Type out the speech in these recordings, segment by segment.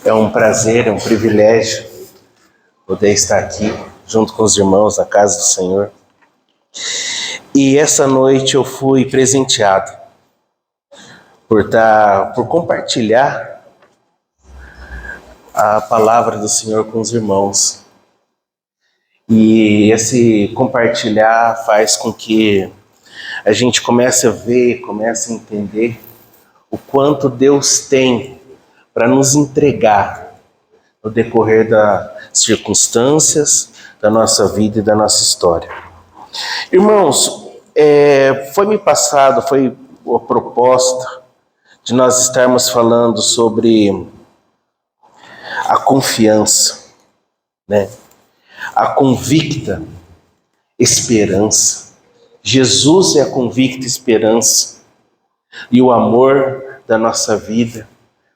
É um prazer, é um privilégio poder estar aqui junto com os irmãos na casa do Senhor. E essa noite eu fui presenteado por compartilhar a palavra do Senhor com os irmãos. E esse compartilhar faz com que a gente comece a ver, comece a entender o quanto Deus tem para nos entregar no decorrer das circunstâncias da nossa vida e da nossa história. Irmãos, foi a proposta de nós estarmos falando sobre a confiança, né? A convicta esperança. Jesus é a convicta esperança e o amor da nossa vida,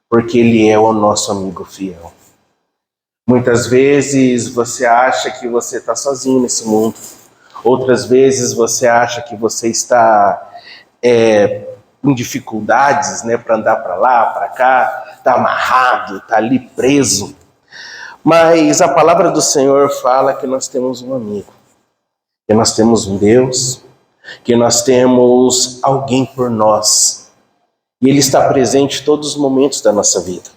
porque Ele é o nosso amigo fiel. Muitas vezes você acha que você está sozinho nesse mundo. Outras vezes você acha que você está com dificuldades, né, para andar para lá, para cá, está amarrado, está ali preso. Mas a palavra do Senhor fala que nós temos um amigo, que nós temos um Deus, que nós temos alguém por nós. E Ele está presente em todos os momentos da nossa vida.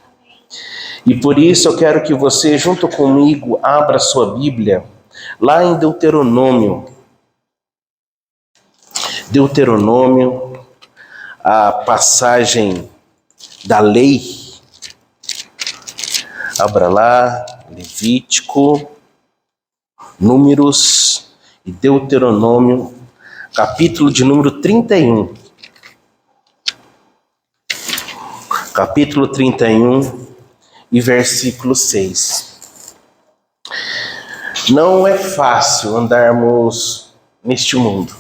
E por isso eu quero que você, junto comigo, abra sua Bíblia lá em Deuteronômio. Deuteronômio, a passagem da lei. Abra lá, Levítico, Números e Deuteronômio, capítulo de número 31. Capítulo 31 e versículo 6. Não é fácil andarmos neste mundo.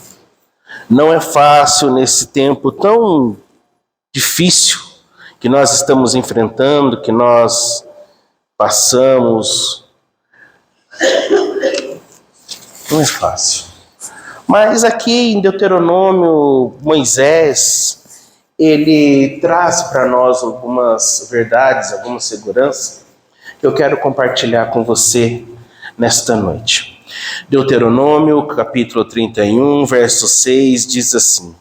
Não é fácil nesse tempo tão difícil que nós estamos enfrentando, que nós passamos. Não é fácil. Mas aqui em Deuteronômio, Moisés, ele traz para nós algumas verdades, algumas seguranças que eu quero compartilhar com você nesta noite. Deuteronômio, capítulo 31, verso 6, diz assim: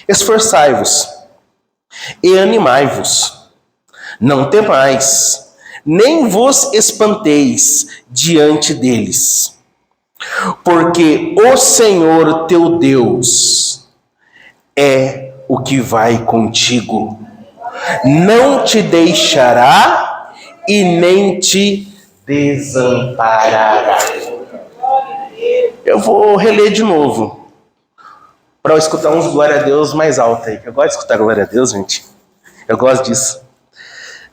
Esforçai-vos e animai-vos, não temais, nem vos espanteis diante deles, porque o Senhor teu Deus é o que vai contigo, não te deixará e nem te desamparará. Eu vou reler de novo, para eu escutar uns glória a Deus mais alto aí. Eu gosto de escutar glória a Deus, gente. Eu gosto disso.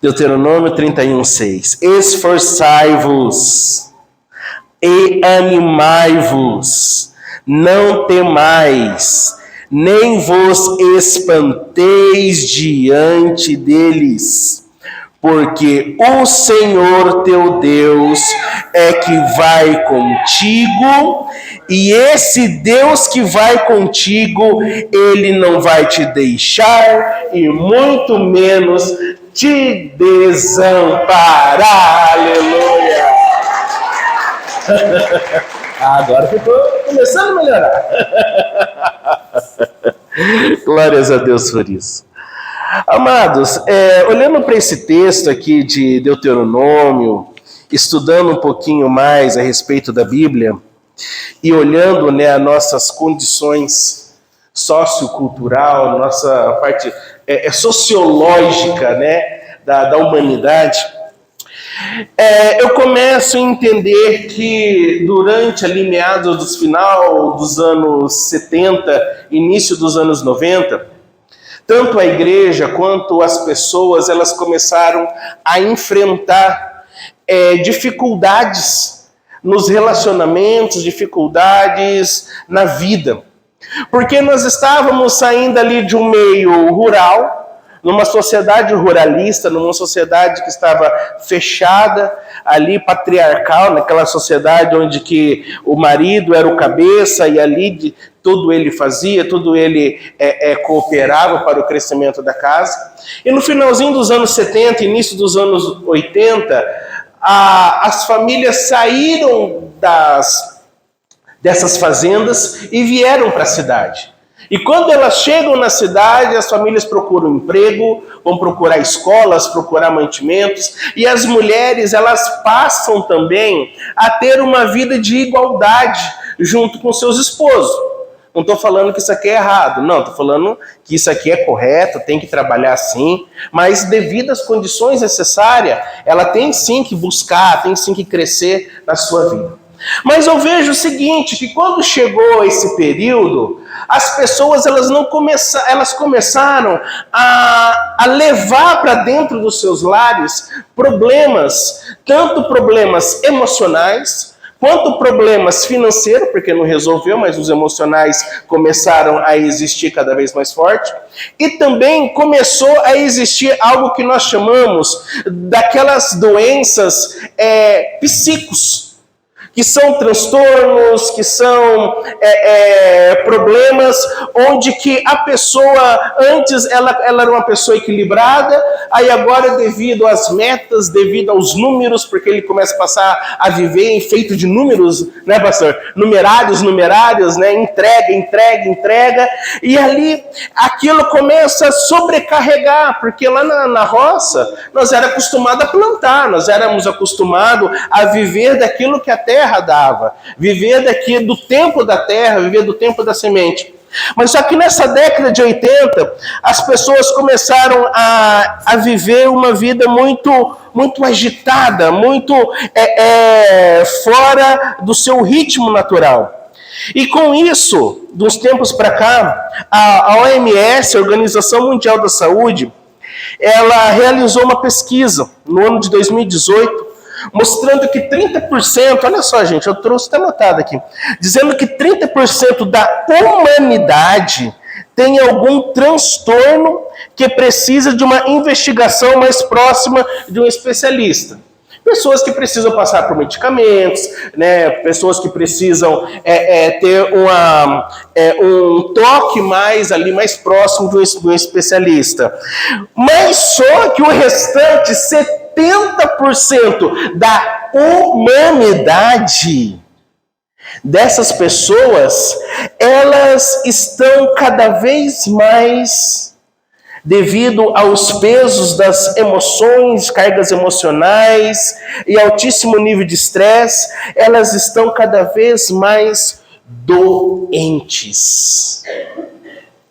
Deuteronômio 31, 6. Esforçai-vos e animai-vos, não temais, nem vos espanteis diante deles, porque o Senhor teu Deus é que vai contigo, e esse Deus que vai contigo, Ele não vai te deixar e muito menos te desamparar. Aleluia! Agora ficou começando a melhorar. Glórias a Deus por isso. Amados, olhando para esse texto aqui de Deuteronômio, estudando um pouquinho mais a respeito da Bíblia e olhando, né, as nossas condições sociocultural, nossa parte sociológica, né, da humanidade, eu começo a entender que durante ali meados do final dos anos 70, início dos anos 90, tanto a igreja quanto as pessoas, elas começaram a enfrentar dificuldades nos relacionamentos, dificuldades na vida. Porque nós estávamos saindo ali de um meio rural, numa sociedade ruralista, numa sociedade que estava fechada, ali patriarcal, naquela sociedade onde que o marido era o cabeça e ali tudo ele fazia, tudo ele cooperava para o crescimento da casa. E no finalzinho dos anos 70, início dos anos 80, as famílias saíram dessas fazendas e vieram para a cidade. E quando elas chegam na cidade, as famílias procuram emprego, vão procurar escolas, procurar mantimentos, e as mulheres, elas passam também a ter uma vida de igualdade junto com seus esposos. Não estou falando que isso aqui é errado, não, estou falando que isso aqui é correto, tem que trabalhar assim, mas devido às condições necessárias, ela tem sim que buscar, tem sim que crescer na sua vida. Mas eu vejo o seguinte, que quando chegou esse período, as pessoas elas começaram a levar para dentro dos seus lares problemas, tanto problemas emocionais, quanto problemas financeiros, porque não resolveu, mas os emocionais começaram a existir cada vez mais forte, e também começou a existir algo que nós chamamos daquelas doenças psíquicas, que são transtornos, que são problemas onde que a pessoa, antes ela era uma pessoa equilibrada, aí agora devido às metas, devido aos números, porque ele começa a passar a viver em feito de números, né, pastor? Numerários, né? Entrega, e ali aquilo começa a sobrecarregar, porque lá na roça nós éramos acostumados a plantar, nós éramos acostumados a viver daquilo que a terra dava, viver daqui do tempo da terra, viver do tempo da semente. Mas só que nessa década de 80, as pessoas começaram a viver uma vida muito agitada, muito fora do seu ritmo natural. E com isso, dos tempos para cá, a OMS, a Organização Mundial da Saúde, ela realizou uma pesquisa no ano de 2018, mostrando que 30%, olha só gente, eu trouxe até anotado aqui, dizendo que 30% da humanidade tem algum transtorno que precisa de uma investigação mais próxima de um especialista. Pessoas que precisam passar por medicamentos, né? Pessoas que precisam ter um toque mais próximo de um especialista. Mas só que o restante, 70% da humanidade dessas pessoas, elas estão cada vez mais, devido aos pesos das emoções, cargas emocionais e altíssimo nível de estresse, elas estão cada vez mais doentes.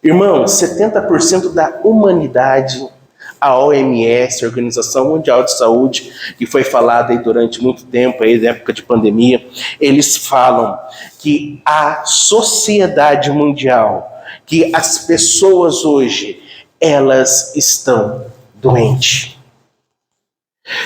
Irmãos, 70% da humanidade, a OMS, a Organização Mundial de Saúde, que foi falada aí durante muito tempo, aí, na época de pandemia, eles falam que a sociedade mundial, que as pessoas hoje, elas estão doentes.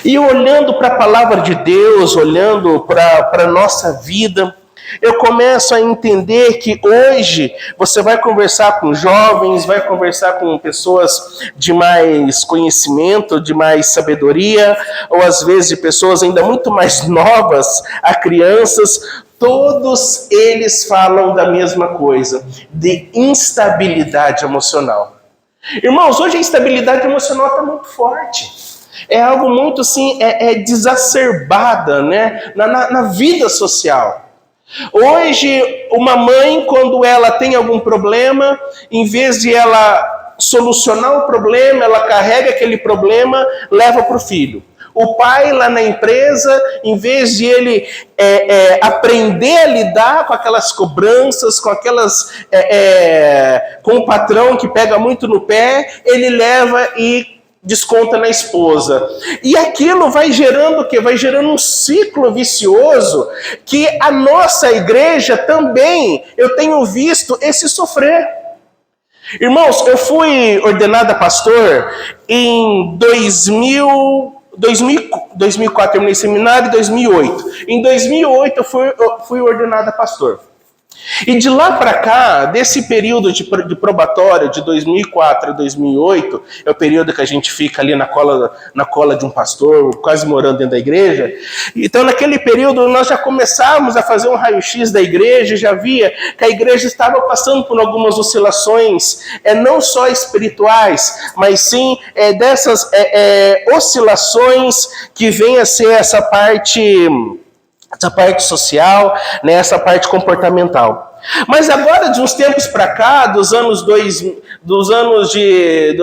E olhando para a palavra de Deus, olhando para a nossa vida, eu começo a entender que hoje você vai conversar com jovens, vai conversar com pessoas de mais conhecimento, de mais sabedoria, ou às vezes de pessoas ainda muito mais novas, a crianças, todos eles falam da mesma coisa, de instabilidade emocional. Irmãos, hoje a instabilidade emocional está muito forte. É algo muito assim, desacerbada, né? na vida social. Hoje, uma mãe, quando ela tem algum problema, em vez de ela solucionar o problema, ela carrega aquele problema, leva para o filho. O pai lá na empresa, em vez de ele aprender a lidar com aquelas cobranças, com o patrão que pega muito no pé, ele leva e desconta na esposa. E aquilo vai gerando o quê? Vai gerando um ciclo vicioso que a nossa igreja também, eu tenho visto esse sofrer. Irmãos, eu fui ordenado pastor em 2004, terminei seminário, em 2008. Em 2008 eu fui ordenado pastor. E de lá para cá, desse período de probatório de 2004 a 2008, é o período que a gente fica ali na cola de um pastor, quase morando dentro da igreja. Então, naquele período, nós já começávamos a fazer um raio-x da igreja, já via que a igreja estava passando por algumas oscilações, não só espirituais, mas sim dessas oscilações que vem a ser essa parte social, né, essa parte comportamental. Mas agora, de uns tempos para cá, dos anos de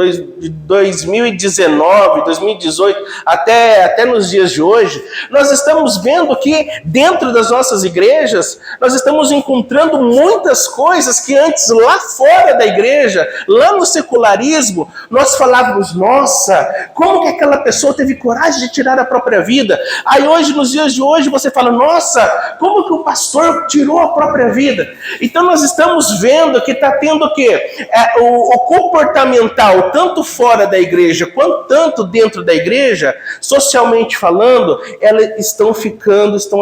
2019, 2018, até nos dias de hoje, nós estamos vendo que dentro das nossas igrejas, nós estamos encontrando muitas coisas que antes lá fora da igreja, lá no secularismo, nós falávamos, nossa, como que aquela pessoa teve coragem de tirar a própria vida? Aí hoje, nos dias de hoje, você fala, nossa, como que o pastor tirou a própria vida? Então nós estamos vendo que está tendo o quê? O comportamental, tanto fora da igreja, quanto tanto dentro da igreja, socialmente falando, elas estão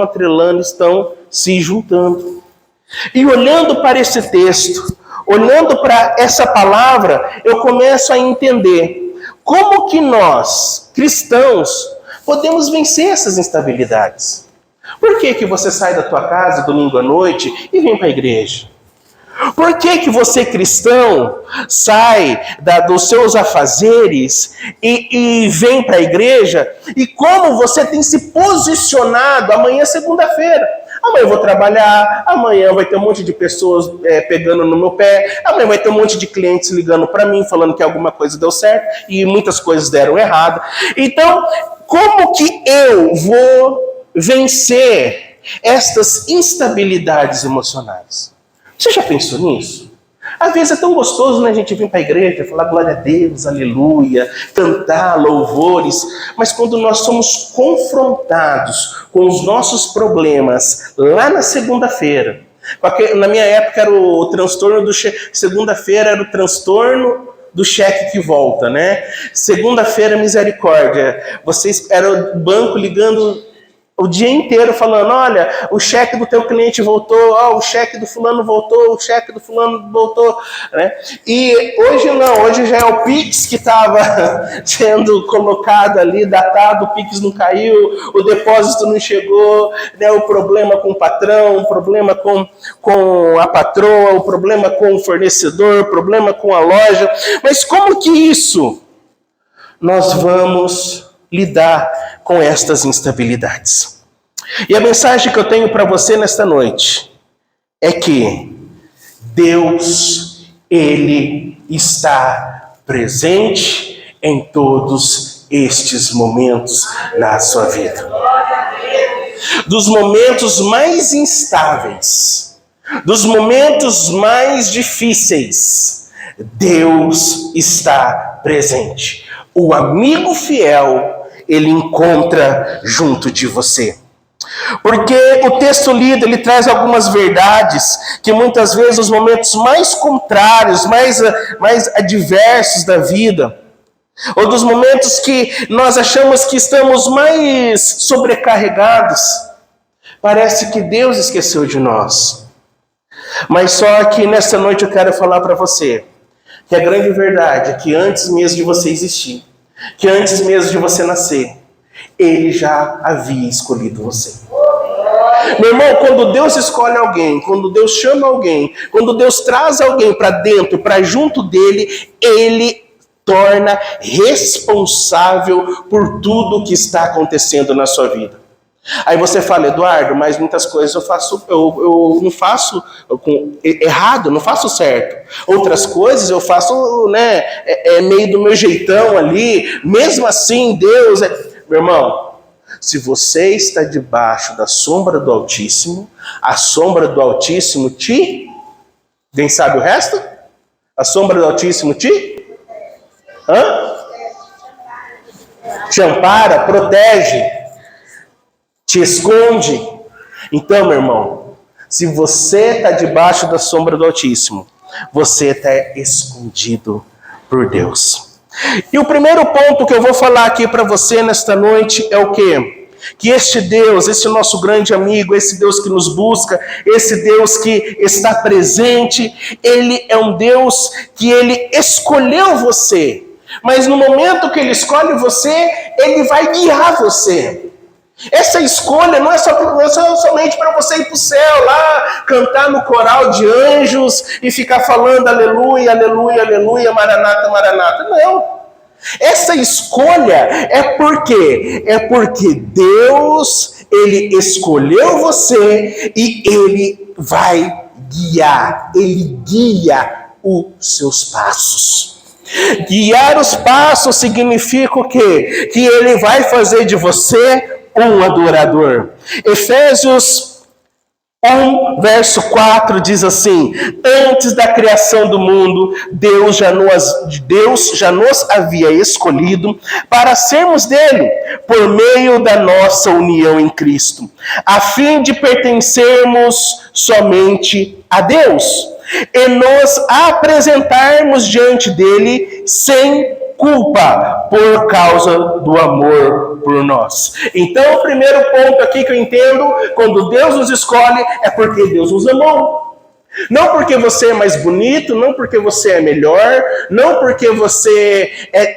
atrelando, estão se juntando. E olhando para esse texto, olhando para essa palavra, eu começo a entender como que nós, cristãos, podemos vencer essas instabilidades. Por que você sai da tua casa domingo à noite e vem para a igreja? Por que você, cristão, sai dos seus afazeres e vem para a igreja? E como você tem se posicionado? Amanhã é segunda-feira. Amanhã eu vou trabalhar, amanhã vai ter um monte de pessoas pegando no meu pé, amanhã vai ter um monte de clientes ligando para mim, falando que alguma coisa deu certo e muitas coisas deram errado. Então, como que eu vou vencer estas instabilidades emocionais? Você já pensou nisso? Às vezes é tão gostoso, né, a gente vir para a igreja, falar glória a Deus, aleluia, cantar louvores, mas quando nós somos confrontados com os nossos problemas lá na segunda-feira, na minha época era o transtorno do segunda-feira era o transtorno do cheque que volta, né? Segunda-feira, misericórdia. Vocês eram o banco ligando o dia inteiro falando, olha, o cheque do teu cliente voltou, o cheque do fulano voltou, o cheque do fulano voltou, né? E hoje não, hoje já é o Pix que estava sendo colocado ali, datado, o Pix não caiu, o depósito não chegou, né? O problema com o patrão, o problema com a patroa, o problema com o fornecedor, o problema com a loja. Mas como que isso nós vamos lidar com estas instabilidades? E a mensagem que eu tenho para você nesta noite é que Deus, Ele está presente em todos estes momentos na sua vida. Dos momentos mais instáveis, dos momentos mais difíceis, Deus está presente. O amigo fiel, ele encontra junto de você. Porque o texto lido, ele traz algumas verdades que muitas vezes os momentos mais contrários, mais adversos da vida, ou dos momentos que nós achamos que estamos mais sobrecarregados, parece que Deus esqueceu de nós. Mas só que nesta noite eu quero falar para você que a grande verdade é que antes mesmo de você existir, que antes mesmo de você nascer, Ele já havia escolhido você. Meu irmão, quando Deus escolhe alguém, quando Deus chama alguém, quando Deus traz alguém para dentro, para junto dele, Ele torna responsável por tudo que está acontecendo na sua vida. Aí você fala, Eduardo, mas muitas coisas eu não faço errado, não faço certo. Outras coisas eu faço, né, meio do meu jeitão ali. Mesmo assim, Deus... Meu irmão, se você está debaixo da sombra do Altíssimo, a sombra do Altíssimo te... Quem sabe o resto? A sombra do Altíssimo te... Te ampara, protege, te esconde. Então, meu irmão, se você está debaixo da sombra do Altíssimo, você está escondido por Deus. E o primeiro ponto que eu vou falar aqui para você nesta noite é o quê? que este Deus, esse nosso grande amigo, esse Deus que nos busca, esse Deus que está presente, Ele é um Deus que Ele escolheu você. Mas no momento que Ele escolhe você, Ele vai guiar você. Essa escolha não é somente para você ir para o céu lá, cantar no coral de anjos e ficar falando aleluia, aleluia, aleluia, maranata, maranata. Não. Essa escolha é porque Deus, Ele escolheu você e Ele vai guiar. Ele guia os seus passos. Guiar os passos significa o quê? Que Ele vai fazer de você um adorador. Efésios 1, verso 4 diz assim: antes da criação do mundo, Deus já nos havia escolhido para sermos dele, por meio da nossa união em Cristo, a fim de pertencermos somente a Deus e nos apresentarmos diante dele sem culpa, por causa do amor por nós. Então, o primeiro ponto aqui que eu entendo, quando Deus nos escolhe, é porque Deus nos amou. Não porque você é mais bonito, não porque você é melhor, não porque você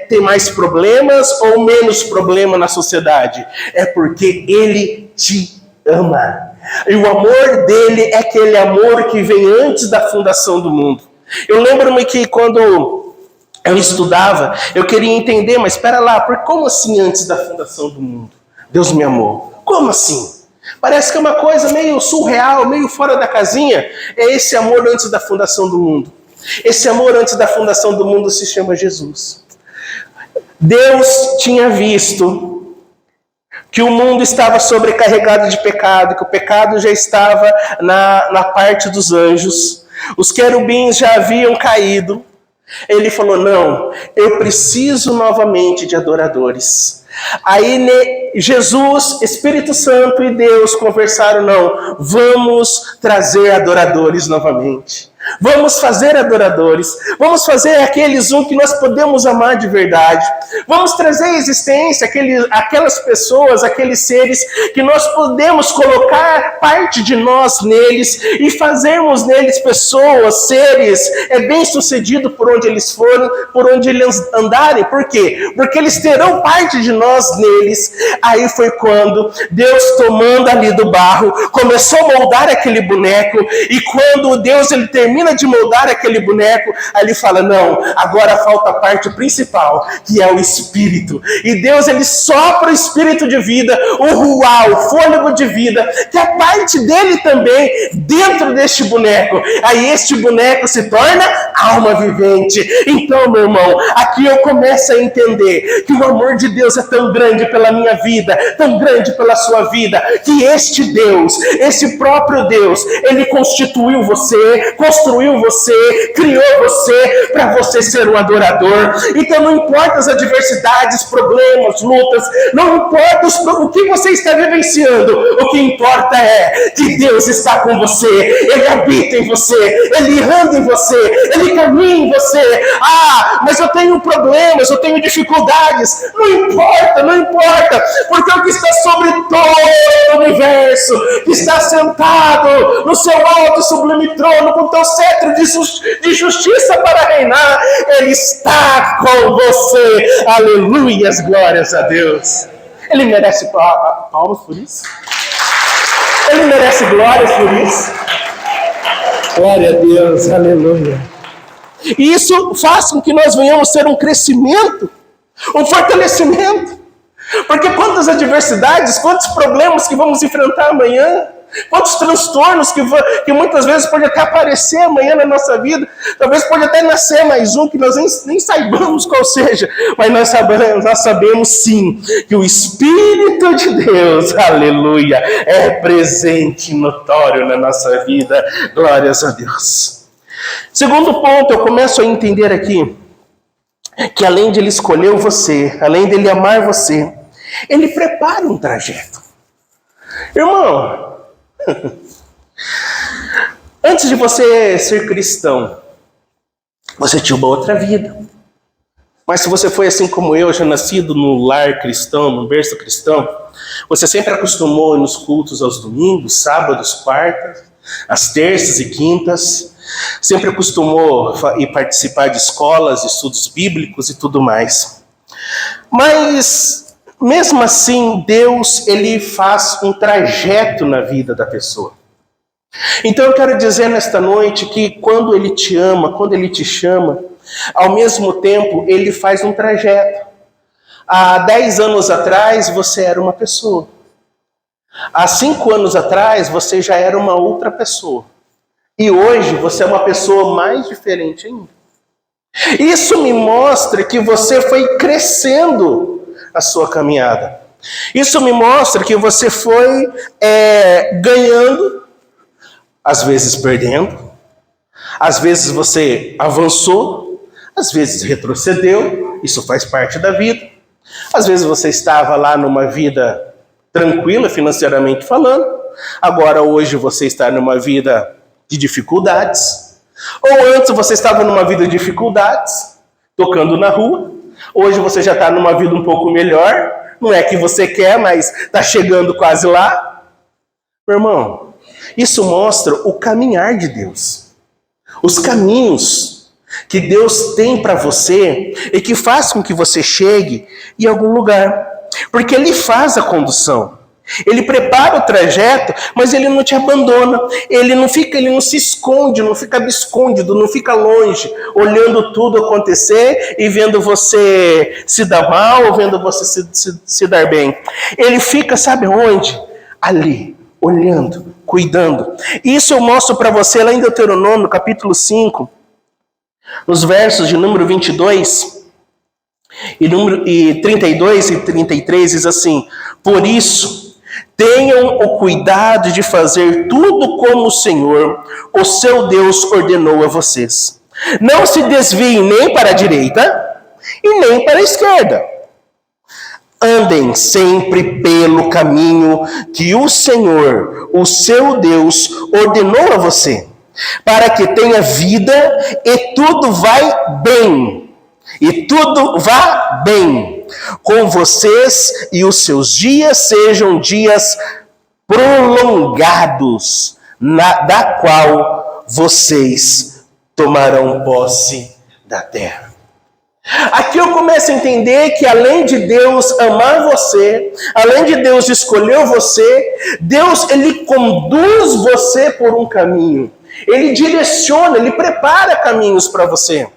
tem mais problemas ou menos problema na sociedade. É porque Ele te ama. E o amor dele é aquele amor que vem antes da fundação do mundo. Eu lembro-me que quando eu estudava, eu queria entender, mas espera lá, como assim antes da fundação do mundo? Deus me amou. Como assim? Parece que é uma coisa meio surreal, meio fora da casinha. É esse amor antes da fundação do mundo. Esse amor antes da fundação do mundo se chama Jesus. Deus tinha visto que o mundo estava sobrecarregado de pecado, que o pecado já estava na parte dos anjos. Os querubins já haviam caído. Ele falou, não, eu preciso novamente de adoradores. Aí Jesus, Espírito Santo e Deus conversaram, não, vamos trazer adoradores novamente. Vamos fazer adoradores. Vamos fazer aqueles que nós podemos amar de verdade. Vamos trazer à existência aquelas pessoas, aqueles seres que nós podemos colocar parte de nós neles e fazermos neles pessoas, seres bem-sucedidos por onde eles forem, por onde eles andarem. Por quê? Porque eles terão parte de nós neles. Aí foi quando Deus, tomando ali do barro, começou a moldar aquele boneco, e quando Deus ele termina de moldar aquele boneco, aí ele fala, não, agora falta a parte principal, que é o Espírito. E Deus ele sopra o Espírito de vida, o ruá, o fôlego de vida, que é parte dele também, dentro deste boneco. Aí este boneco se torna alma vivente. Então, meu irmão, aqui eu começo a entender que o amor de Deus é tão grande pela minha vida, tão grande pela sua vida, que este Deus, esse próprio Deus, ele constituiu você, construiu você, criou você para você ser um adorador. Então não importa as adversidades, problemas, lutas, não importa o que você está vivenciando, o que importa é que Deus está com você, Ele habita em você, Ele anda em você, Ele caminha em você. Ah, mas eu tenho problemas, eu tenho dificuldades. Não importa, porque o que está sobre todo o universo, que está sentado no seu alto e sublime trono, com teu cetro de justiça para reinar, Ele está com você. Aleluias, glórias a Deus. Ele merece palmas por isso. Ele merece glórias por isso. Glória a Deus, aleluia. E isso faz com que nós venhamos ter um crescimento, um fortalecimento. Porque quantas adversidades, quantos problemas que vamos enfrentar amanhã, quantos transtornos que muitas vezes pode até aparecer amanhã na nossa vida, talvez pode até nascer mais um que nós nem saibamos qual seja, mas nós sabemos sim que o Espírito de Deus, aleluia, é presente e notório na nossa vida. Glórias a Deus. Segundo ponto, eu começo a entender aqui que além de Ele escolher você, além de Ele amar você, Ele prepara um trajeto. Irmão, antes de você ser cristão, você tinha uma outra vida. Mas se você foi assim como eu, já nascido no lar cristão, no berço cristão, você sempre acostumou a ir nos cultos aos domingos, sábados, quartas, às terças e quintas, sempre acostumou a ir participar de escolas, de estudos bíblicos e tudo mais. Mas, mesmo assim, Deus, ele faz um trajeto na vida da pessoa. Então eu quero dizer nesta noite que quando Ele te ama, quando Ele te chama, ao mesmo tempo Ele faz um trajeto. Há 10 anos atrás você era uma pessoa. Há 5 anos atrás você já era uma outra pessoa. E hoje você é uma pessoa mais diferente ainda. Isso me mostra que você foi crescendo a sua caminhada. Isso me mostra que você foi ganhando, às vezes perdendo, às vezes você avançou, às vezes retrocedeu, isso faz parte da vida. Às vezes você estava lá numa vida tranquila, financeiramente falando, agora hoje você está numa vida de dificuldades. Ou antes você estava numa vida de dificuldades, tocando na rua, hoje você já está numa vida um pouco melhor, não é que você quer, mas está chegando quase lá. Meu irmão, isso mostra o caminhar de Deus. Os caminhos que Deus tem para você e que faz com que você chegue em algum lugar. Porque Ele faz a condução. Ele prepara o trajeto, mas Ele não te abandona. Ele não se esconde, não fica abscondido, não fica longe, olhando tudo acontecer e vendo você se dar mal ou vendo você se dar bem. Ele fica, sabe onde? Ali, olhando, cuidando. Isso eu mostro para você lá em Deuteronômio, capítulo 5, nos versos de número 22 e 32 e 33, diz assim: por isso, tenham o cuidado de fazer tudo como o Senhor, o seu Deus, ordenou a vocês. Não se desviem nem para a direita e nem para a esquerda. Andem sempre pelo caminho que o Senhor, o seu Deus, ordenou a você, para que tenha vida e tudo vai bem. E tudo vá bem com vocês e os seus dias sejam dias prolongados, da qual vocês tomarão posse da terra. Aqui eu começo a entender que além de Deus amar você, além de Deus escolher você, Deus, Ele conduz você por um caminho. Ele direciona, Ele prepara caminhos para você.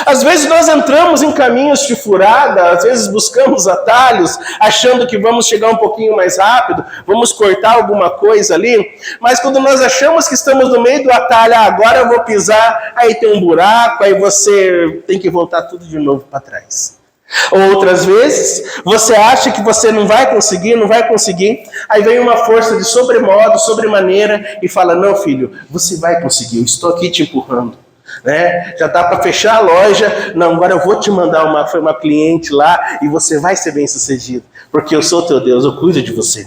Às vezes nós entramos em caminhos de furada, às vezes buscamos atalhos, achando que vamos chegar um pouquinho mais rápido, vamos cortar alguma coisa ali, mas quando nós achamos que estamos no meio do atalho, agora eu vou pisar, aí tem um buraco, aí você tem que voltar tudo de novo para trás. Outras vezes, você acha que você não vai conseguir, aí vem uma força de sobremodo, sobremaneira, e fala: não, filho, você vai conseguir, eu estou aqui te empurrando. Né? Já dá para fechar a loja, não, agora eu vou te mandar uma cliente lá e você vai ser bem sucedido, porque eu sou teu Deus, eu cuido de você.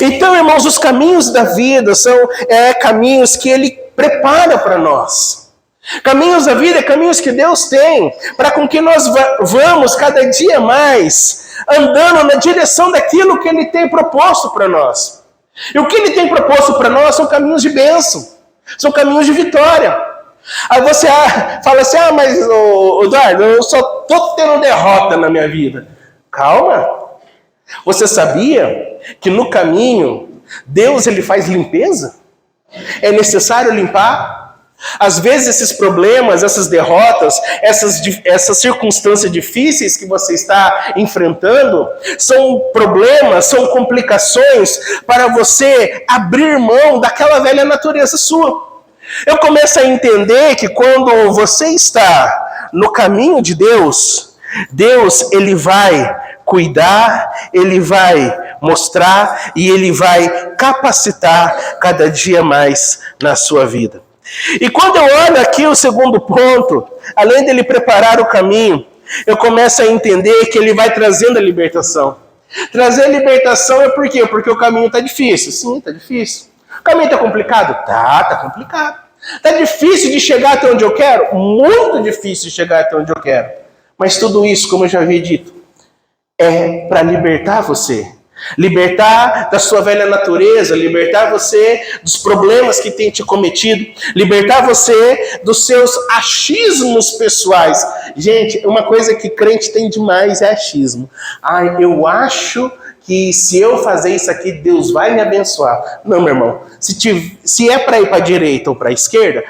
Então, irmãos, os caminhos da vida são caminhos que Ele prepara para nós. Caminhos da vida, caminhos que Deus tem para com que nós vamos cada dia mais andando na direção daquilo que Ele tem proposto para nós. E o que Ele tem proposto para nós são caminhos de bênção, são caminhos de vitória. Aí você fala assim: mas Eduardo, eu só estou tendo derrota na minha vida. Calma. Você sabia que no caminho Deus, Ele faz limpeza? É necessário limpar? Às vezes esses problemas, essas derrotas, essas circunstâncias difíceis que você está enfrentando, são problemas, são complicações para você abrir mão daquela velha natureza sua. Eu começo a entender que quando você está no caminho de Deus, Deus, Ele vai cuidar, Ele vai mostrar e Ele vai capacitar cada dia mais na sua vida. E quando eu olho aqui o segundo ponto, além dele preparar o caminho, eu começo a entender que Ele vai trazendo a libertação. Trazer a libertação é por quê? Porque o caminho está difícil. Sim, está difícil. O caminho está complicado? Tá complicado. Está difícil de chegar até onde eu quero? Muito difícil de chegar até onde eu quero. Mas tudo isso, como eu já havia dito, é para libertar você. Libertar da sua velha natureza, libertar você dos problemas que tem te cometido, libertar você dos seus achismos pessoais. Gente, uma coisa que crente tem demais é achismo. Eu acho que se eu fazer isso aqui, Deus vai me abençoar. Não, meu irmão, se é para ir para a direita ou para a esquerda,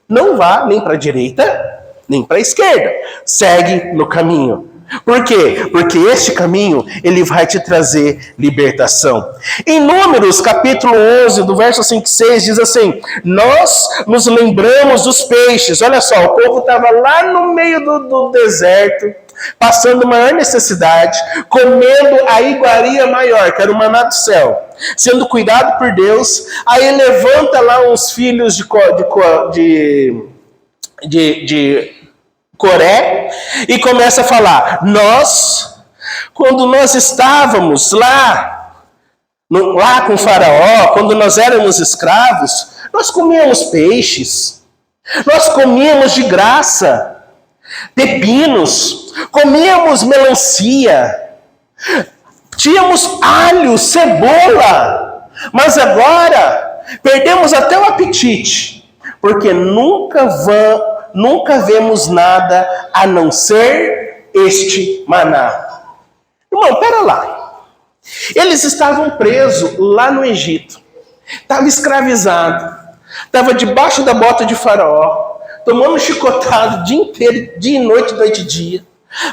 não vá nem para a direita, nem para a esquerda. Segue no caminho. Por quê? Porque este caminho, ele vai te trazer libertação. Em Números, capítulo 11, do verso 5 e 6, diz assim: nós nos lembramos dos peixes. Olha só, o povo estava lá no meio do deserto, passando maior necessidade, comendo a iguaria maior, que era o maná do céu, sendo cuidado por Deus. Aí levanta lá uns filhos de Coré e começa a falar: quando nós estávamos lá com o faraó, quando nós éramos escravos, nós comíamos peixes, nós comíamos de graça pepinos, comíamos melancia, tínhamos alho, cebola, mas agora perdemos até o apetite, porque nunca vemos nada a não ser este maná. Irmão, pera lá. Eles estavam presos lá no Egito. Estavam escravizados. Estavam debaixo da bota de faraó, tomando chicotado o dia inteiro, dia e noite, noite e dia.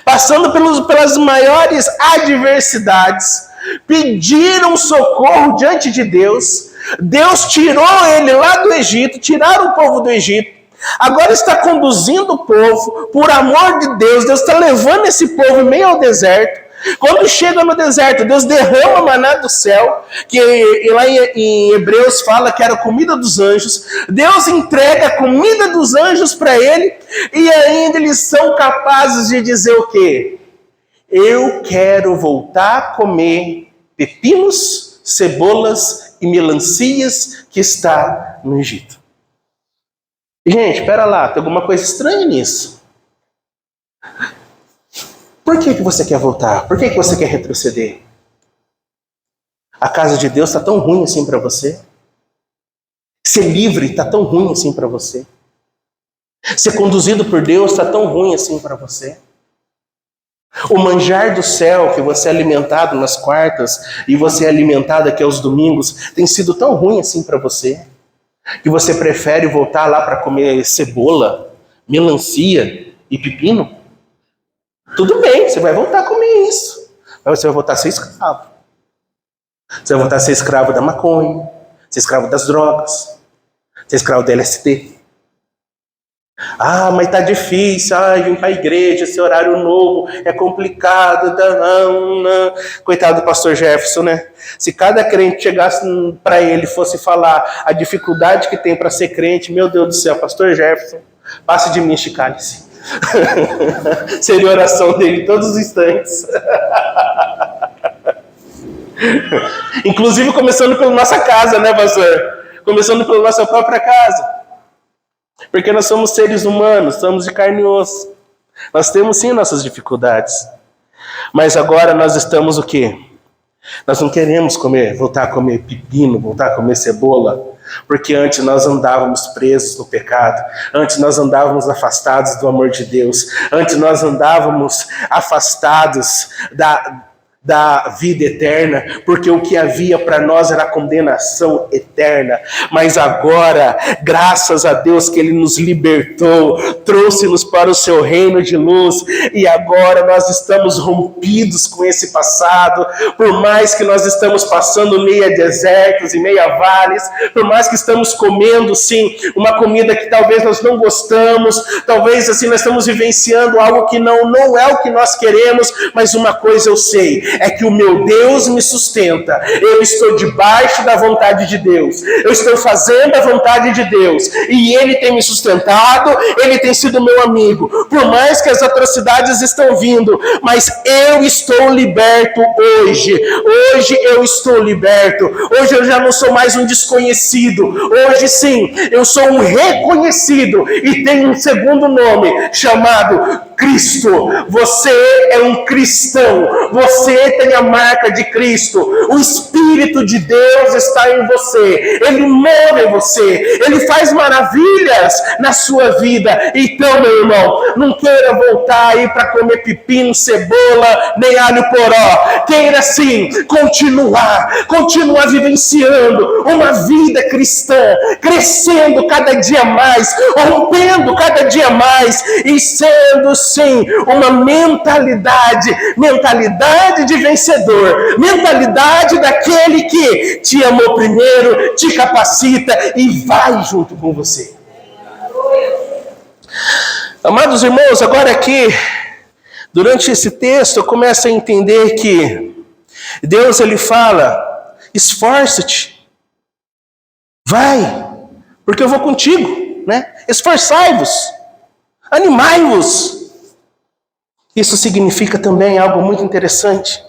Passando pelas maiores adversidades. Pediram socorro diante de Deus. Deus tirou ele lá do Egito, tiraram o povo do Egito. Agora está conduzindo o povo, por amor de Deus. Deus está levando esse povo em meio ao deserto. Quando chega no deserto, Deus derrama maná do céu, que lá em Hebreus fala que era a comida dos anjos. Deus entrega a comida dos anjos para ele, e ainda eles são capazes de dizer o quê? Eu quero voltar a comer pepinos, cebolas e melancias que está no Egito. Gente, espera lá, tem alguma coisa estranha nisso. Por que você quer voltar? Por que você quer retroceder? A casa de Deus está tão ruim assim para você? Ser livre está tão ruim assim para você? Ser conduzido por Deus está tão ruim assim para você? O manjar do céu que você é alimentado nas quartas e você é alimentado aqui aos domingos tem sido tão ruim assim para você? Que você prefere voltar lá para comer cebola, melancia e pepino? Tudo bem, você vai voltar a comer isso. Mas você vai voltar a ser escravo. Você vai voltar a ser escravo da maconha, ser escravo das drogas, ser escravo da LSD. Mas tá difícil, vir para a igreja, esse horário novo, é complicado. Não. Coitado do pastor Jefferson, né? Se cada crente chegasse para ele e fosse falar a dificuldade que tem para ser crente, meu Deus do céu, pastor Jefferson, passe de mim este cálice. Seria a oração dele todos os instantes. Inclusive começando pela nossa casa, né, pastor? Começando pela nossa própria casa. Porque nós somos seres humanos, somos de carne e osso. Nós temos sim nossas dificuldades. Mas agora nós estamos o quê? Nós não queremos voltar a comer pepino, voltar a comer cebola. Porque antes nós andávamos presos no pecado. Antes nós andávamos afastados do amor de Deus. Antes nós andávamos afastados da vida eterna, porque o que havia para nós era condenação eterna. Mas agora, graças a Deus que Ele nos libertou, trouxe-nos para o seu reino de luz, e agora nós estamos rompidos com esse passado. Por mais que nós estamos passando meia desertos e meia vales, por mais que estamos comendo sim uma comida que talvez nós não gostamos, talvez assim nós estamos vivenciando algo que não é o que nós queremos, mas uma coisa eu sei, é que o meu Deus me sustenta. Eu estou debaixo da vontade de Deus. Eu estou fazendo a vontade de Deus. E Ele tem me sustentado, Ele tem sido meu amigo. Por mais que as atrocidades estão vindo, mas eu estou liberto hoje. Hoje eu estou liberto. Hoje eu já não sou mais um desconhecido. Hoje sim, eu sou um reconhecido e tenho um segundo nome chamado Cristo. Você é um cristão. Você tem a marca de Cristo. O Espírito de Deus está em você. Ele mora em você. Ele faz maravilhas na sua vida. Então, meu irmão, não queira voltar aí para comer pepino, cebola, nem alho poró. Queira sim continuar vivenciando uma vida cristã, crescendo cada dia mais, rompendo cada dia mais e sendo sim uma mentalidade de vencedor, mentalidade daquele que te amou primeiro, te capacita e vai junto com você. Amados irmãos, agora aqui, durante esse texto, eu começo a entender que Deus, ele fala, esforça-te, vai, porque eu vou contigo, né? Esforçai-vos, animai-vos. Isso significa também algo muito interessante,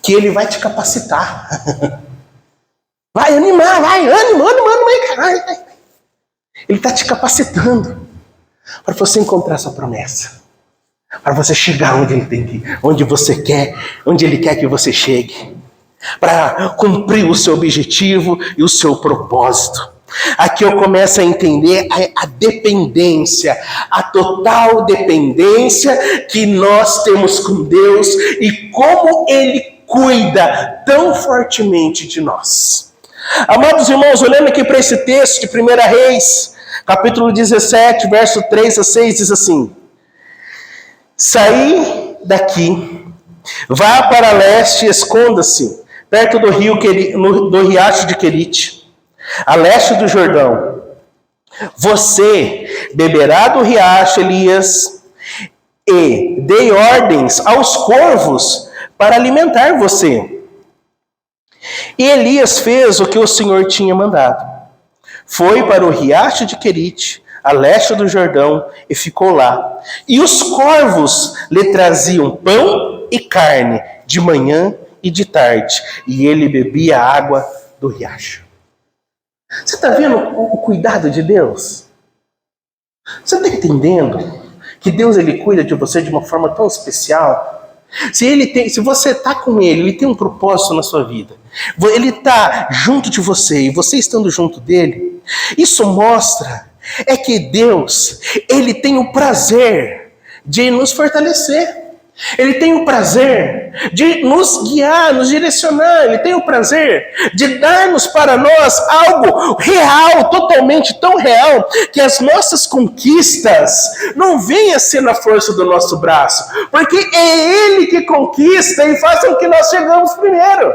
que ele vai te capacitar. Vai animar, vai, ânimo, vai. Ele está te capacitando para você encontrar sua promessa, para você chegar onde ele tem que ir, onde ele quer que você chegue, para cumprir o seu objetivo e o seu propósito. Aqui eu começo a entender a dependência, a total dependência que nós temos com Deus e como Ele cuida tão fortemente de nós. Amados irmãos, olhando aqui para esse texto de 1 Reis, capítulo 17, verso 3 a 6, diz assim: saí daqui, vá para leste e esconda-se, perto do riacho de Querite, a leste do Jordão. Você beberá do riacho, Elias, e dei ordens aos corvos para alimentar você. E Elias fez o que o Senhor tinha mandado. Foi para o riacho de Querite, a leste do Jordão, e ficou lá. E os corvos lhe traziam pão e carne, de manhã e de tarde, e ele bebia a água do riacho. Você está vendo o cuidado de Deus? Você está entendendo que Deus, ele cuida de você de uma forma tão especial? Se você está com ele tem um propósito na sua vida, ele está junto de você e você estando junto dele, isso mostra que Deus, ele tem o prazer de nos fortalecer. Ele tem o prazer de nos guiar, nos direcionar. Ele tem o prazer de dar-nos para nós algo real, totalmente tão real, que as nossas conquistas não venham a ser na força do nosso braço, porque é Ele que conquista e faz com que nós chegamos primeiro.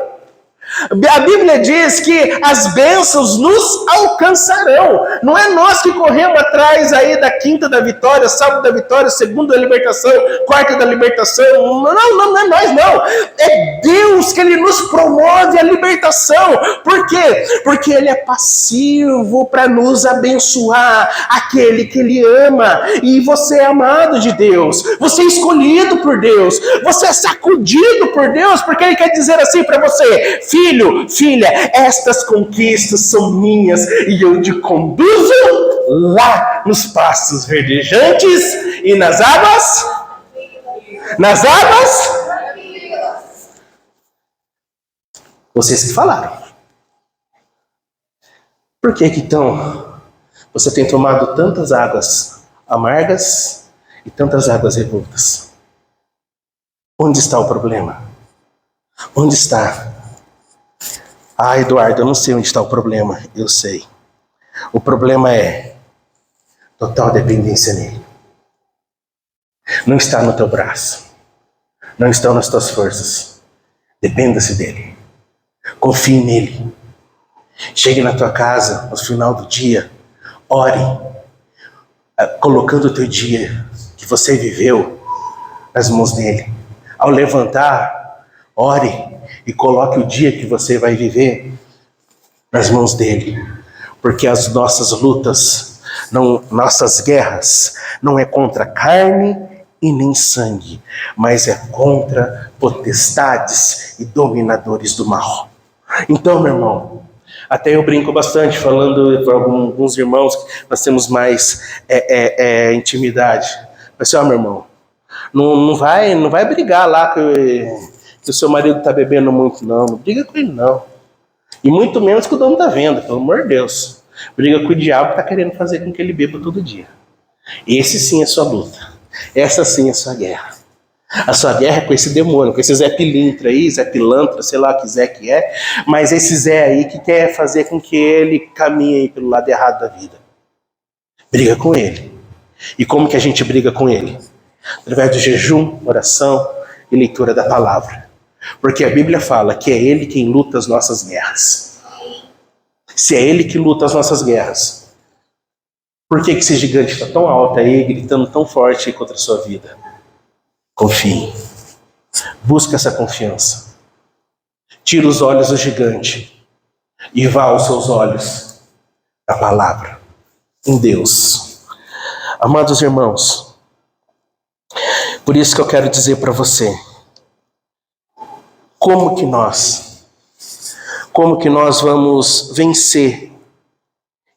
A Bíblia diz que as bênçãos nos alcançarão. Não é nós que corremos atrás aí da quinta da vitória, sábado da vitória, segunda da libertação, quarta da libertação. Não é nós, não. É Deus que Ele nos promove a libertação. Por quê? Porque Ele é passivo para nos abençoar, aquele que Ele ama. E você é amado de Deus. Você é escolhido por Deus. Você é sacudido por Deus, porque Ele quer dizer assim para você: filho, filha, estas conquistas são minhas e eu te conduzo lá nos pastos verdejantes e nas águas. Vocês que falaram. Por que então você tem tomado tantas águas amargas e tantas águas revoltas? Onde está o problema? Onde está? Ah, Eduardo, eu não sei onde está o problema. Eu sei. O problema é total dependência nele. Não está no teu braço. Não estão nas tuas forças. Dependa-se dele. Confie nele. Chegue na tua casa no final do dia. Ore. Colocando o teu dia que você viveu nas mãos dele. Ao levantar, ore. E coloque o dia que você vai viver nas mãos dele. Porque as nossas lutas, nossas guerras, não é contra carne e nem sangue, mas é contra potestades e dominadores do mal. Então, meu irmão, até eu brinco bastante falando para alguns irmãos que nós temos mais intimidade. Assim, ó, meu irmão, não vai brigar lá que o seu marido tá bebendo muito, não. Não briga com ele, não. E muito menos que o dono tá vendo, pelo amor de Deus. Briga com o diabo que tá querendo fazer com que ele beba todo dia. Esse sim é sua luta. Essa sim é sua guerra. A sua guerra é com esse demônio, com esse Zé Pilintra aí, Zé Pilantra, sei lá que Zé que é, mas esse Zé aí que quer fazer com que ele caminhe aí pelo lado errado da vida. Briga com ele. E como que a gente briga com ele? Através do jejum, oração e leitura da palavra. Porque a Bíblia fala que é ele quem luta as nossas guerras. Se é ele que luta as nossas guerras, por que esse gigante está tão alto aí, gritando tão forte aí contra a sua vida? Confie. Busca essa confiança. Tira os olhos do gigante e vá aos seus olhos da palavra, em Deus. Amados irmãos, por isso que eu quero dizer para você, como que nós vamos vencer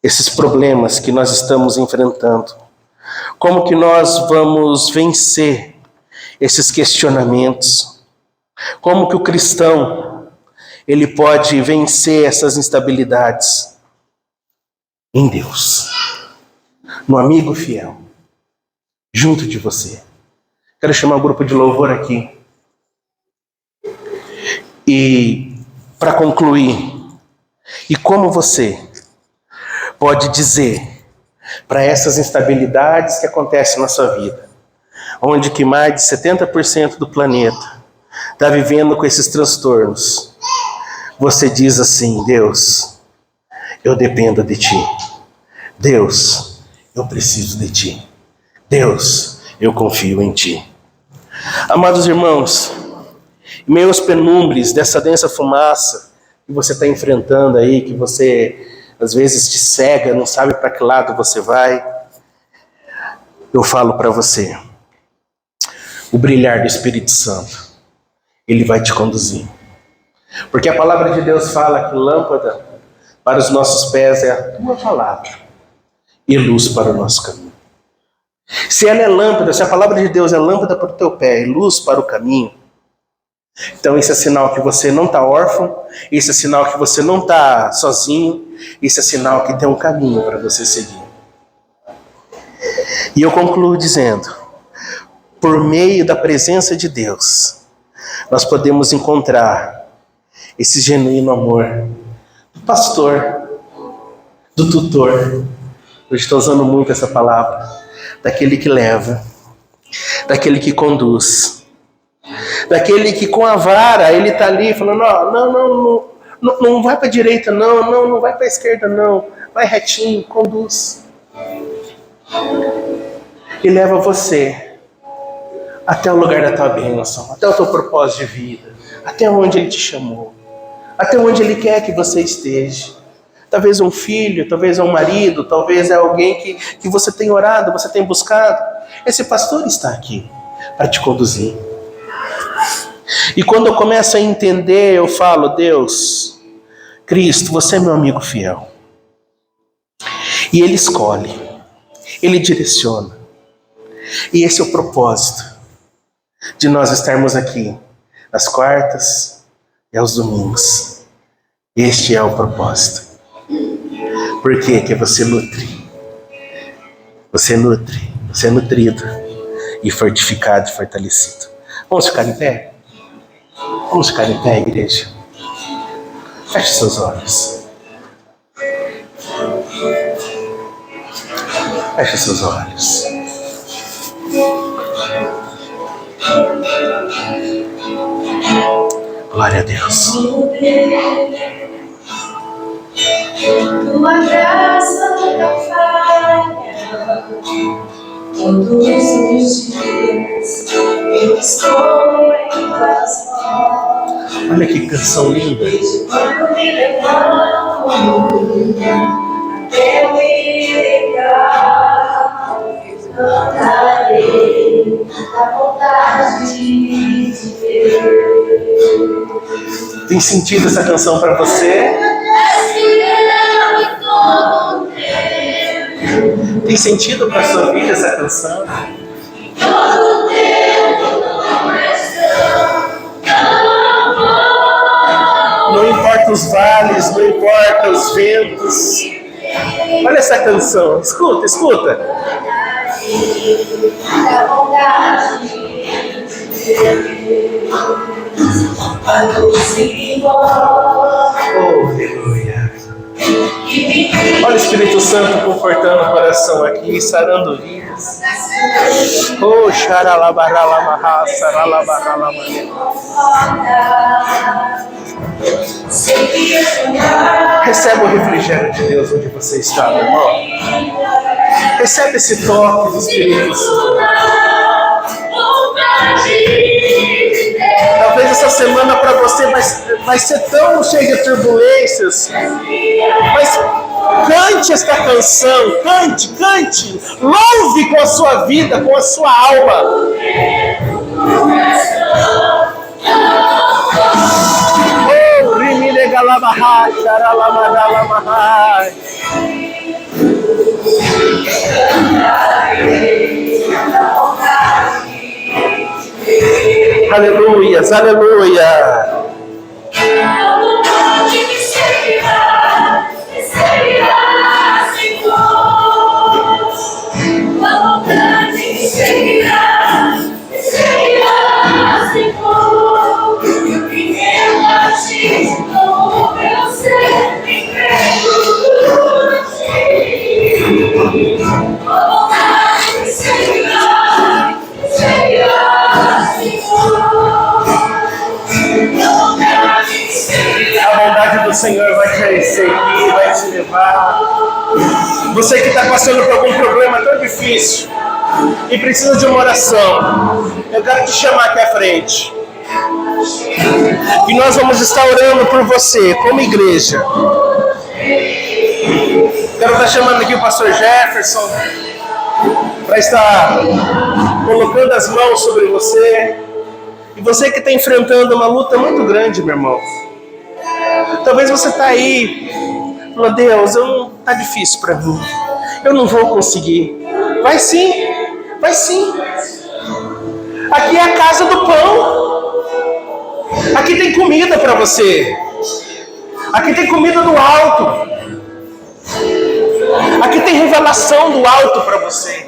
esses problemas que nós estamos enfrentando? Como que nós vamos vencer esses questionamentos? Como que o cristão ele pode vencer essas instabilidades? Em Deus, no amigo fiel, junto de você. Quero chamar o grupo de louvor aqui. E para concluir, e como você pode dizer para essas instabilidades que acontecem na sua vida, onde que mais de 70% do planeta está vivendo com esses transtornos, você diz assim: Deus, eu dependo de Ti. Deus, eu preciso de Ti. Deus, eu confio em Ti. Amados irmãos, em meio aos penumbres dessa densa fumaça que você está enfrentando aí, que você às vezes te cega, não sabe para que lado você vai, eu falo para você, o brilhar do Espírito Santo, ele vai te conduzir. Porque a palavra de Deus fala que lâmpada para os nossos pés é a tua palavra e luz para o nosso caminho. Se ela é lâmpada, se a palavra de Deus é lâmpada para o teu pé e luz para o caminho, então isso é sinal que você não está órfão, isso é sinal que você não está sozinho, isso é sinal que tem um caminho para você seguir. E eu concluo dizendo, por meio da presença de Deus, nós podemos encontrar esse genuíno amor do pastor, do tutor, eu estou usando muito essa palavra, daquele que leva, daquele que conduz, daquele que com a vara ele está ali falando, não vai para a direita, não vai para a esquerda, não, vai retinho, conduz. E leva você até o lugar da tua bênção, até o teu propósito de vida, até onde ele te chamou, até onde ele quer que você esteja. Talvez um filho, talvez é um marido, talvez é alguém que você tem orado, você tem buscado. Esse pastor está aqui para te conduzir. E quando eu começo a entender, eu falo, Deus, Cristo, você é meu amigo fiel. E Ele escolhe, Ele direciona. E esse é o propósito de nós estarmos aqui, nas quartas e aos domingos. Este é o propósito. Por quê? Que você nutre. Você nutre, você é nutrido e fortificado e fortalecido. Vamos ficar em pé? Vamos ficar em pé, igreja? Feche seus olhos. Feche seus olhos. Glória a Deus. Tua graça nunca falha. Todos os dias eu estou em tuas mãos. Olha que canção linda. Quando me levanto até eu irritar, cantarei a vontade de Deus. Tem sentido essa canção para você? Tem sentido para a sua vida essa canção? importa os vales, não importa os ventos. Olha essa canção, escuta, escuta. Da vontade de ver quando se embora. Oh, aleluia. Olha o Espírito Santo confortando o coração aqui, sarando vidas. Oh, xaralabaralamaha, saralabaralamaha. Recebe o refrigério de Deus onde você está, meu irmão. Recebe esse toque do Espírito Santo. Talvez essa semana para você vai ser tão cheia de turbulências. Mas cante esta canção, cante, cante. Louve com a sua vida, com a sua alma. Oh, rimile galabahai, charalamadalamaha. Aleluias, aleluia. A bondade do Senhor vai te seguir, vai te levar. Você que está passando por algum problema tão difícil e precisa de uma oração, eu quero te chamar aqui à frente. E nós vamos estar orando por você, como igreja. Quero estar chamando aqui o pastor Jefferson para estar colocando as mãos sobre você. E você que está enfrentando uma luta muito grande, meu irmão. Talvez você está aí, falando, Deus, tá difícil para mim. Eu não vou conseguir. Vai sim, vai sim. Aqui é a casa do pão. Aqui tem comida para você. Aqui tem comida do alto. Aqui tem revelação do alto para você.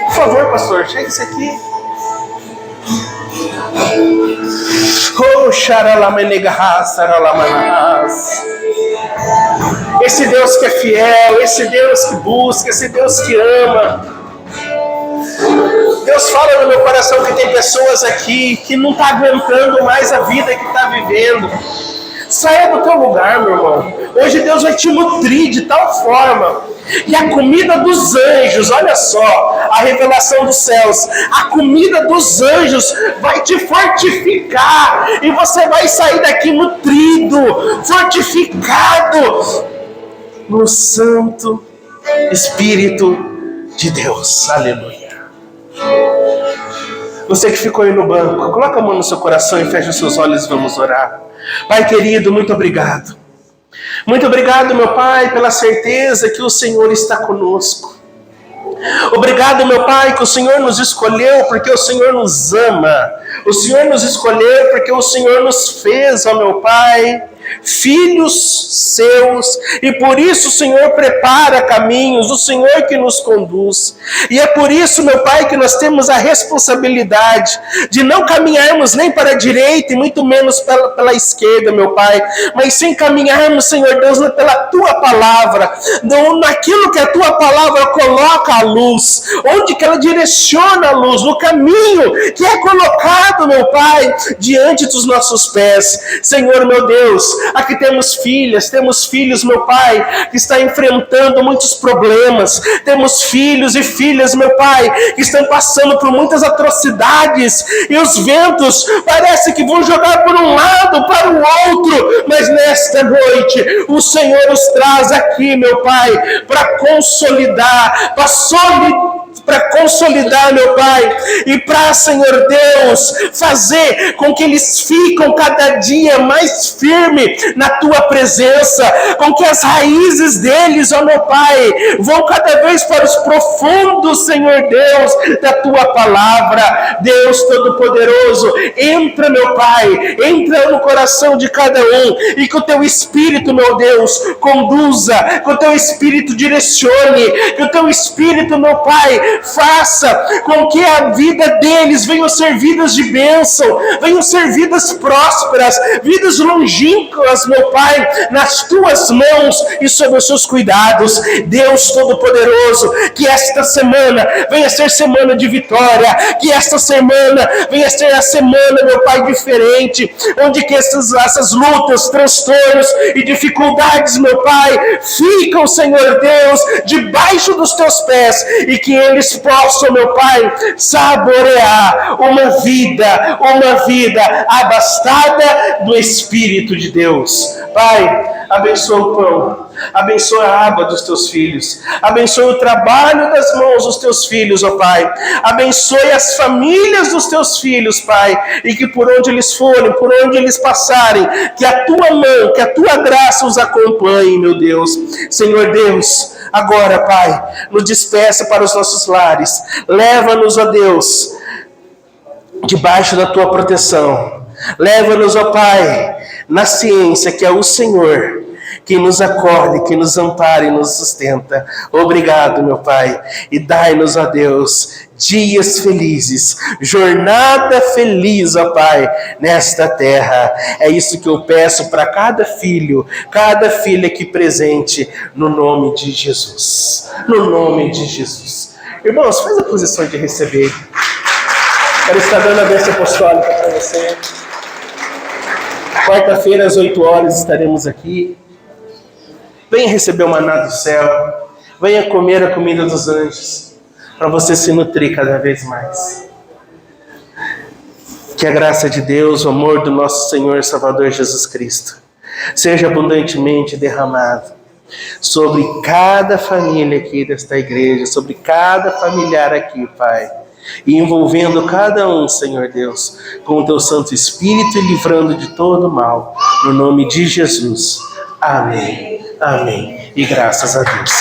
Por favor, pastor, chega isso aqui. Oh, xaralamenegahas, saralamanahas. Esse Deus que é fiel, esse Deus que busca, esse Deus que ama. Deus fala no meu coração que tem pessoas aqui que não estão aguentando mais a vida que está vivendo. Saia do teu lugar, meu irmão. Hoje Deus vai te nutrir de tal forma. E a comida dos anjos, olha só, a revelação dos céus. A comida dos anjos vai te fortificar. E você vai sair daqui nutrido, fortificado no Santo Espírito de Deus. Aleluia. Você que ficou aí no banco, coloca a mão no seu coração e fecha os seus olhos e vamos orar. Pai querido, muito obrigado. Muito obrigado, meu Pai, pela certeza que o Senhor está conosco. Obrigado, meu Pai, que o Senhor nos escolheu porque o Senhor nos ama. O Senhor nos escolheu porque o Senhor nos fez, ó meu Pai, filhos seus, e por isso o Senhor prepara caminhos, o Senhor que nos conduz. E é por isso, meu Pai, que nós temos a responsabilidade de não caminharmos nem para a direita e muito menos pela esquerda, meu Pai, mas sim caminharmos, Senhor Deus, pela Tua Palavra, naquilo que a Tua Palavra coloca a luz, onde que ela direciona a luz, no caminho que é colocado, meu Pai, diante dos nossos pés. Senhor, meu Deus, aqui temos filhas, temos filhos, meu Pai, que estão enfrentando muitos problemas. Temos filhos e filhas, meu Pai, que estão passando por muitas atrocidades. E os ventos parece que vão jogar por um lado, para o outro. Mas nesta noite, o Senhor os traz aqui, meu Pai, para consolidar, para consolidar, meu Pai, e para, Senhor Deus, fazer com que eles ficam cada dia mais firmes na Tua presença, com que as raízes deles, ó meu Pai, vão cada vez para os profundos, Senhor Deus, da Tua palavra. Deus Todo-Poderoso, entra, meu Pai, entra no coração de cada um, e que o Teu Espírito, meu Deus, conduza, que o Teu Espírito direcione, que o Teu Espírito, meu Pai, faça com que a vida deles venham ser vidas de bênção, venham ser vidas prósperas, vidas longínquas, meu Pai, nas Tuas mãos e sob os Seus cuidados. Deus Todo-Poderoso, que esta semana venha ser semana de vitória, que esta semana venha ser a semana, meu Pai, diferente, onde que essas lutas, transtornos e dificuldades, meu Pai, ficam, Senhor Deus, debaixo dos Teus pés, e que eles possam, meu Pai, saborear uma vida abastada do Espírito de Deus. Pai, abençoa o pão, abençoa a água dos Teus filhos, abençoa o trabalho das mãos dos Teus filhos, ó Pai, abençoe as famílias dos Teus filhos, Pai, e que por onde eles forem, por onde eles passarem, que a Tua mão, que a Tua graça os acompanhe, meu Deus. Senhor Deus, agora, Pai, nos despeça para os nossos lares, leva-nos, ó Deus, debaixo da Tua proteção, leva-nos, ó Pai, na ciência que é o Senhor que nos acorda, que nos ampara e nos sustenta. Obrigado, meu Pai, e dai-nos, ó Deus, dias felizes, jornada feliz, ó Pai, nesta terra. É isso que eu peço para cada filho, cada filha aqui presente, no nome de Jesus. No nome de Jesus. Irmãos, faz a posição de receber. Quero estar dando a bênção apostólica para você. Quarta-feira, às 8 horas, estaremos aqui. Venha receber o maná do céu. Venha comer a comida dos anjos, para você se nutrir cada vez mais. Que a graça de Deus, o amor do nosso Senhor e Salvador Jesus Cristo, seja abundantemente derramado sobre cada família aqui desta igreja, sobre cada familiar aqui, Pai, e envolvendo cada um, Senhor Deus, com o Teu Santo Espírito e livrando de todo mal, no nome de Jesus. Amém. Amém. E graças a Deus.